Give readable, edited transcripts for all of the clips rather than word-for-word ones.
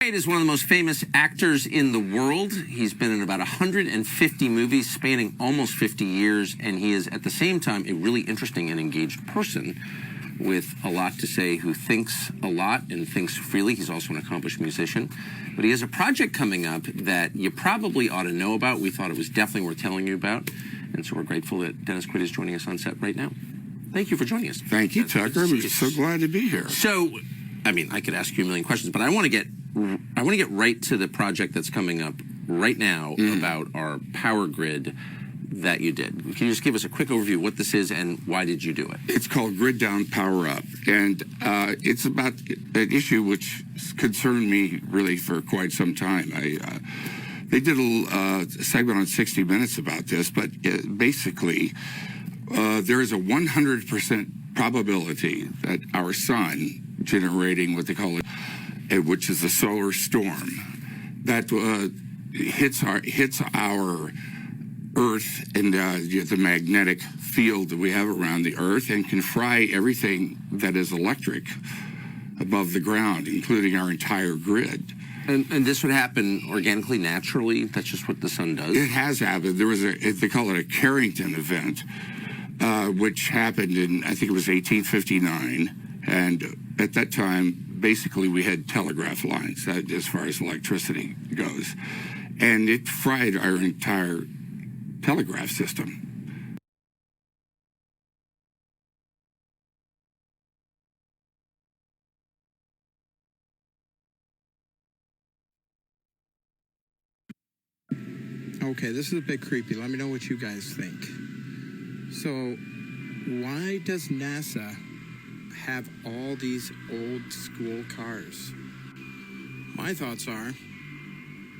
Is one of the most famous actors in the world. He's been in about 150 movies spanning almost 50 years, and he is at the same time a really interesting and engaged person with a lot to say, who thinks a lot and thinks freely. He's also an accomplished musician. But he has a project coming up that you probably ought to know about. We thought it was definitely worth telling you about, and so we're grateful that Dennis Quaid is joining us on set right now. Thank you for joining us. Thank you, Tucker. I'm so glad to be here. So, I mean, I could ask you a million questions, but I want to get right to the project that's coming up right now about our power grid that you did. Can you just give us a quick overview of what this is and why did you do it? It's called Grid Down, Power Up, and it's about an issue which concerned me really for quite some time. They did a segment on 60 Minutes about this, but basically there is a 100% probability that our sun generating what they call it, which is a solar storm, that hits our Earth and the magnetic field that we have around the Earth, and can fry everything that is electric above the ground, including our entire grid. And this would happen organically, naturally? That's just what the sun does? It has happened. There was they call it a Carrington event, which happened in, I think it was 1859. And at that time, basically, we had telegraph lines as far as electricity goes. And it fried our entire telegraph system. Okay, this is a bit creepy. Let me know what you guys think. So, why does NASA have all these old school cars? My thoughts are,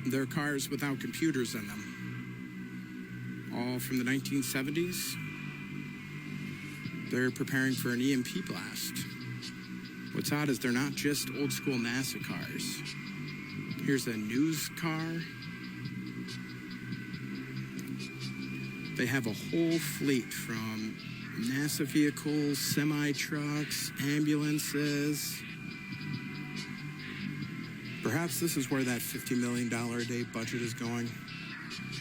they're cars without computers in them. All from the 1970s. They're preparing for an EMP blast. What's odd is they're not just old school NASA cars. Here's a news car. They have a whole fleet from NASA vehicles, semi-trucks, ambulances. Perhaps this is where that $50 million a day budget is going.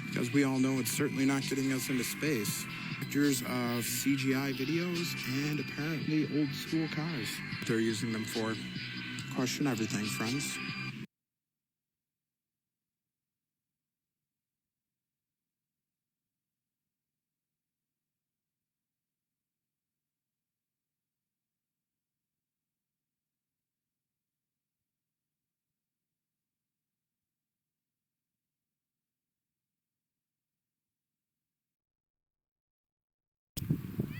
Because we all know it's certainly not getting us into space. Pictures of CGI videos and apparently old school cars. They're using them for. Question everything, friends.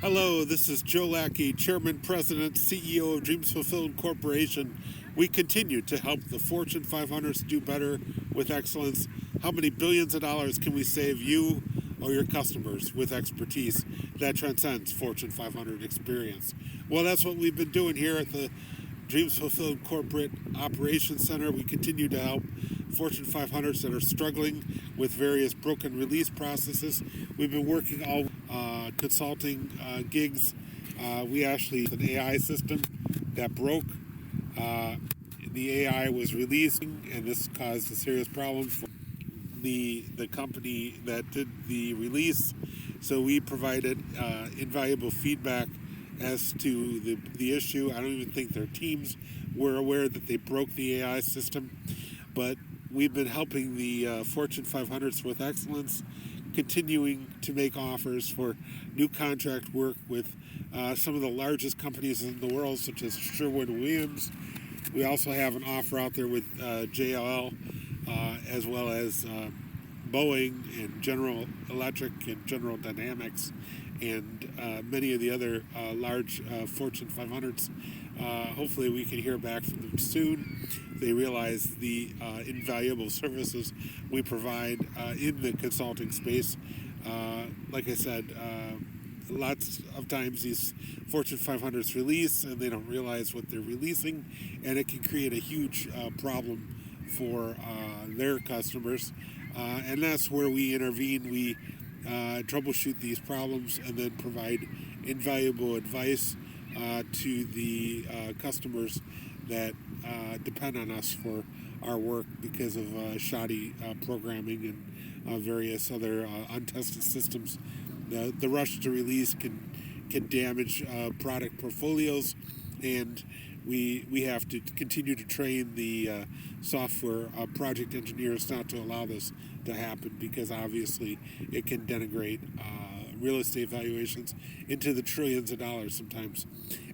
Hello, this is Joe Lackey, Chairman, President, CEO of Dreams Fulfilled Corporation. We continue to help the Fortune 500s do better with excellence. How many billions of dollars can we save you or your customers with expertise that transcends Fortune 500 experience? Well, that's what we've been doing here at the Dreams Fulfilled Corporate Operations Center. We continue to help Fortune 500s that are struggling with various broken release processes. We've been working all consulting gigs. We actually an AI system that broke. The AI was released, and this caused a serious problem for the company that did the release. So we provided invaluable feedback as to the issue. I don't even think their teams were aware that they broke the AI system, but we've been helping the Fortune 500s with excellence, continuing to make offers for new contract work with some of the largest companies in the world, such as Sherwin-Williams. We also have an offer out there with JLL, as well as Boeing and General Electric and General Dynamics, and many of the other large Fortune 500s. Hopefully we can hear back from them soon. They realize the invaluable services we provide in the consulting space. Like I said, lots of times these Fortune 500s release and they don't realize what they're releasing, and it can create a huge problem for their customers. And that's where we intervene. We troubleshoot these problems and then provide invaluable advice to the customers that depend on us for our work because of shoddy programming and various other untested systems. The rush to release can damage product portfolios, and we have to continue to train the software project engineers not to allow this to happen, because obviously it can denigrate real estate valuations into the trillions of dollars sometimes.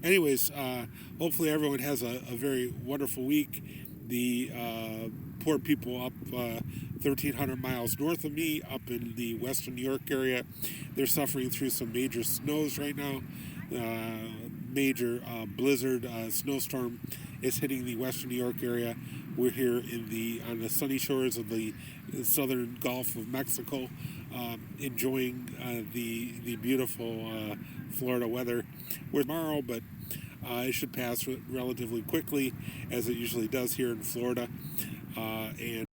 Anyways, hopefully everyone has a very wonderful week. The poor people up 1,300 miles north of me, up in the western New York area, they're suffering through some major snows right now. Major blizzard snowstorm is hitting the western New York area. We're here on the sunny shores of the southern Gulf of Mexico, enjoying the beautiful Florida weather. We're tomorrow, but it should pass relatively quickly, as it usually does here in Florida. And